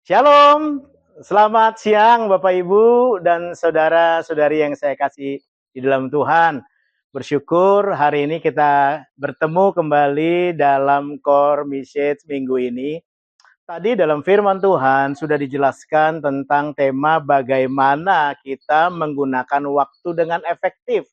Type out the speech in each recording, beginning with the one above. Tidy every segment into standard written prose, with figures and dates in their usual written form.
Shalom, selamat siang Bapak Ibu dan saudara-saudari yang saya kasih di dalam Tuhan. Bersyukur hari ini kita bertemu kembali dalam core message minggu ini. Tadi dalam firman Tuhan sudah dijelaskan tentang tema bagaimana kita menggunakan waktu dengan efektif.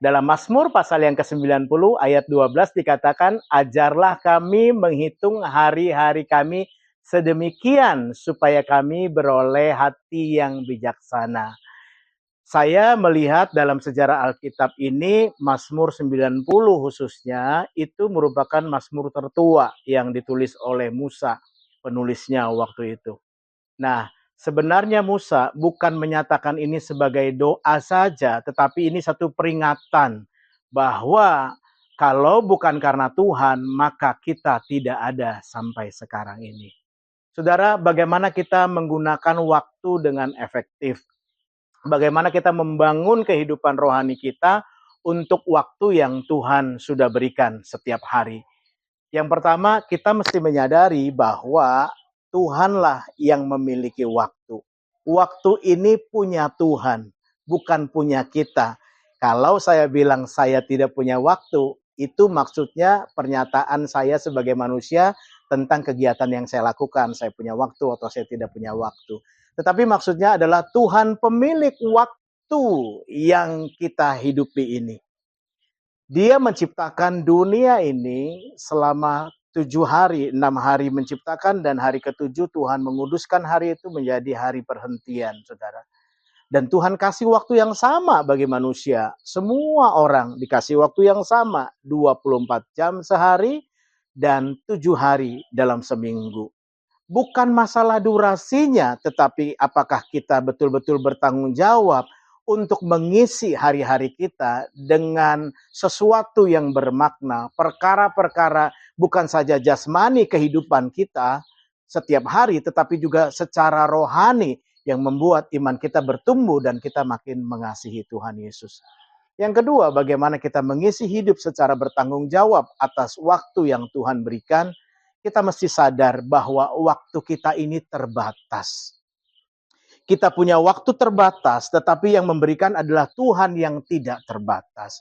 Dalam Mazmur pasal yang ke-90 ayat 12 dikatakan, ajarlah kami menghitung hari-hari kami sedemikian supaya kami beroleh hati yang bijaksana. Saya melihat dalam sejarah Alkitab ini, Mazmur 90 khususnya, itu merupakan Mazmur tertua yang ditulis oleh Musa, penulisnya waktu itu. Nah, sebenarnya Musa bukan menyatakan ini sebagai doa saja, tetapi ini satu peringatan bahwa kalau bukan karena Tuhan, maka kita tidak ada sampai sekarang ini. Saudara, bagaimana kita menggunakan waktu dengan efektif? Bagaimana kita membangun kehidupan rohani kita untuk waktu yang Tuhan sudah berikan setiap hari? Yang pertama, kita mesti menyadari bahwa Tuhanlah yang memiliki waktu. Waktu ini punya Tuhan, bukan punya kita. Kalau saya bilang saya tidak punya waktu, itu maksudnya pernyataan saya sebagai manusia tentang kegiatan yang saya lakukan. Saya punya waktu atau saya tidak punya waktu. Tetapi maksudnya adalah Tuhan pemilik waktu yang kita hidupi ini. Dia menciptakan dunia ini selama 7 hari, 6 hari menciptakan, dan hari ke-7 Tuhan menguduskan hari itu menjadi hari perhentian, saudara. Dan Tuhan kasih waktu yang sama bagi manusia. Semua orang dikasih waktu yang sama, 24 jam sehari dan 7 hari dalam seminggu. Bukan masalah durasinya, tetapi apakah kita betul-betul bertanggung jawab untuk mengisi hari-hari kita dengan sesuatu yang bermakna, perkara-perkara bukan saja jasmani kehidupan kita setiap hari, tetapi juga secara rohani yang membuat iman kita bertumbuh dan kita makin mengasihi Tuhan Yesus. Yang kedua, bagaimana kita mengisi hidup secara bertanggung jawab atas waktu yang Tuhan berikan. Kita mesti sadar bahwa waktu kita ini terbatas. Kita punya waktu terbatas, tetapi yang memberikan adalah Tuhan yang tidak terbatas.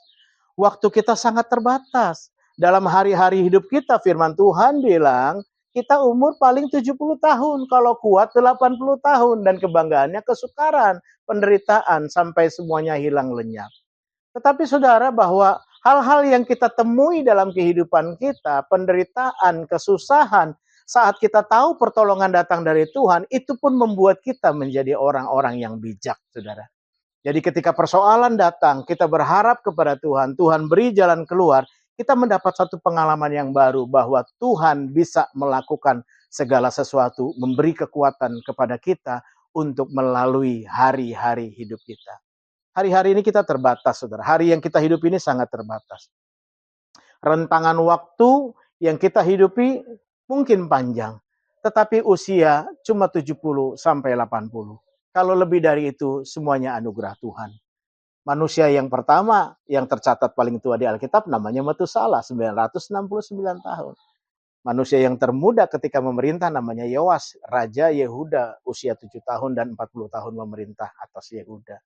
Waktu kita sangat terbatas. Dalam hari-hari hidup kita, firman Tuhan bilang, kita umur paling 70 tahun, kalau kuat 80 tahun, dan kebanggaannya kesukaran, penderitaan, sampai semuanya hilang lenyap. Tetapi saudara, bahwa hal-hal yang kita temui dalam kehidupan kita, penderitaan, kesusahan, saat kita tahu pertolongan datang dari Tuhan, itu pun membuat kita menjadi orang-orang yang bijak, saudara. Jadi ketika persoalan datang, kita berharap kepada Tuhan, Tuhan beri jalan keluar, kita mendapat satu pengalaman yang baru, bahwa Tuhan bisa melakukan segala sesuatu, memberi kekuatan kepada kita untuk melalui hari-hari hidup kita. Hari-hari ini kita terbatas, saudara. Hari yang kita hidup ini sangat terbatas. Rentangan waktu yang kita hidupi mungkin panjang, tetapi usia cuma 70 sampai 80. Kalau lebih dari itu, semuanya anugerah Tuhan. Manusia yang pertama yang tercatat paling tua di Alkitab namanya Metusala, 969 tahun. Manusia yang termuda ketika memerintah namanya Yoas, Raja Yehuda, usia 7 tahun dan 40 tahun memerintah atas Yehuda.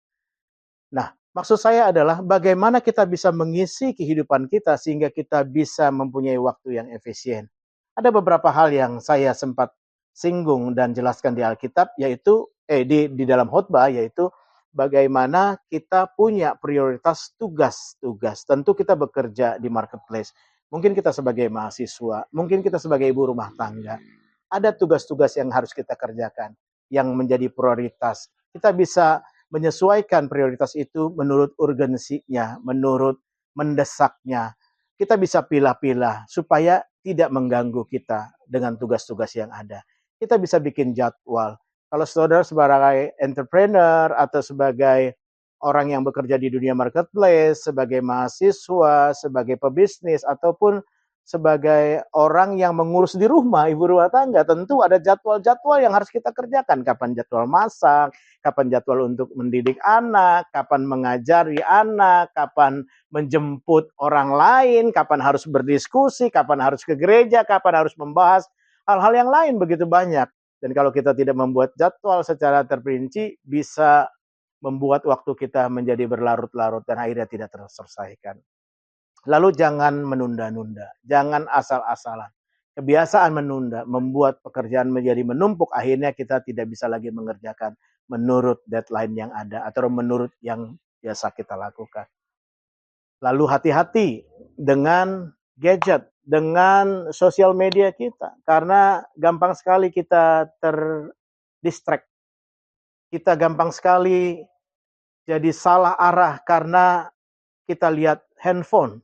Nah, maksud saya adalah bagaimana kita bisa mengisi kehidupan kita sehingga kita bisa mempunyai waktu yang efisien. Ada beberapa hal yang saya sempat singgung dan jelaskan di Alkitab, yaitu di dalam khotbah, yaitu bagaimana kita punya prioritas tugas-tugas. Tentu kita bekerja di marketplace. Mungkin kita sebagai mahasiswa, mungkin kita sebagai ibu rumah tangga. Ada tugas-tugas yang harus kita kerjakan yang menjadi prioritas. Kita bisa menyesuaikan prioritas itu menurut urgensinya, menurut mendesaknya. Kita bisa pilah-pilah supaya tidak mengganggu kita dengan tugas-tugas yang ada. Kita bisa bikin jadwal. Kalau saudara sebagai entrepreneur atau sebagai orang yang bekerja di dunia marketplace, sebagai mahasiswa, sebagai pebisnis, ataupun sebagai orang yang mengurus di rumah, ibu rumah tangga, tentu ada jadwal-jadwal yang harus kita kerjakan. Kapan jadwal masak, kapan jadwal untuk mendidik anak, kapan mengajari anak, kapan menjemput orang lain, kapan harus berdiskusi, kapan harus ke gereja, kapan harus membahas hal-hal yang lain begitu banyak. Dan kalau kita tidak membuat jadwal secara terperinci, bisa membuat waktu kita menjadi berlarut-larut dan akhirnya tidak terselesaikan. Lalu jangan menunda-nunda, jangan asal-asalan. Kebiasaan menunda membuat pekerjaan menjadi menumpuk, akhirnya kita tidak bisa lagi mengerjakan menurut deadline yang ada atau menurut yang biasa kita lakukan. Lalu hati-hati dengan gadget, dengan sosial media kita, karena gampang sekali kita terdistract. Kita gampang sekali jadi salah arah karena kita lihat handphone.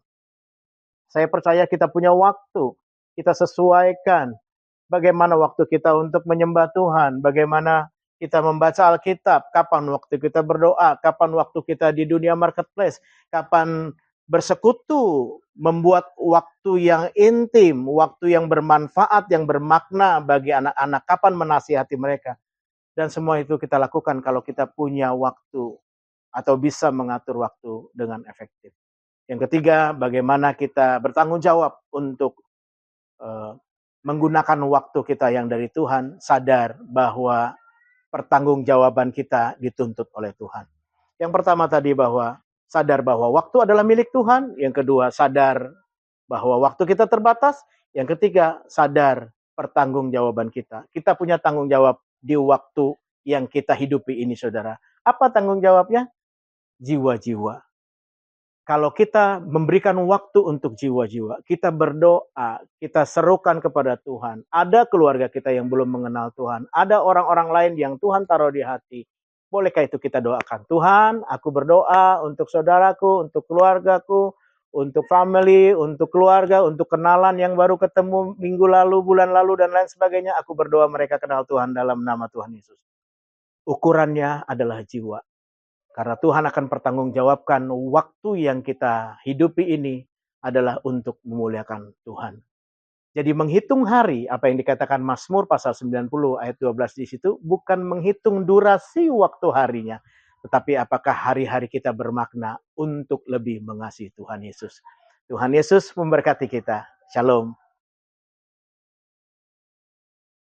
Saya percaya kita punya waktu, kita sesuaikan bagaimana waktu kita untuk menyembah Tuhan, bagaimana kita membaca Alkitab, kapan waktu kita berdoa, kapan waktu kita di dunia marketplace, kapan bersekutu, membuat waktu yang intim, waktu yang bermanfaat, yang bermakna bagi anak-anak, kapan menasihati mereka. Dan semua itu kita lakukan kalau kita punya waktu atau bisa mengatur waktu dengan efektif. Yang ketiga, bagaimana kita bertanggung jawab untuk menggunakan waktu kita yang dari Tuhan, sadar bahwa pertanggungjawaban kita dituntut oleh Tuhan. Yang pertama tadi bahwa sadar bahwa waktu adalah milik Tuhan. Yang kedua, sadar bahwa waktu kita terbatas. Yang ketiga, sadar pertanggungjawaban kita. Kita punya tanggung jawab di waktu yang kita hidupi ini, saudara. Apa tanggung jawabnya? Jiwa-jiwa. Kalau kita memberikan waktu untuk jiwa-jiwa, kita berdoa, kita serukan kepada Tuhan. Ada keluarga kita yang belum mengenal Tuhan. Ada orang-orang lain yang Tuhan taruh di hati. Bolehkah itu kita doakan? Tuhan, aku berdoa untuk saudaraku, untuk keluargaku, untuk family, untuk keluarga, untuk kenalan yang baru ketemu minggu lalu, bulan lalu, dan lain sebagainya. Aku berdoa mereka kenal Tuhan dalam nama Tuhan Yesus. Ukurannya adalah jiwa. Karena Tuhan akan pertanggungjawabkan waktu yang kita hidupi ini adalah untuk memuliakan Tuhan. Jadi menghitung hari, apa yang dikatakan Mazmur pasal 90 ayat 12 di situ, bukan menghitung durasi waktu harinya, tetapi apakah hari-hari kita bermakna untuk lebih mengasihi Tuhan Yesus. Tuhan Yesus memberkati kita. Shalom.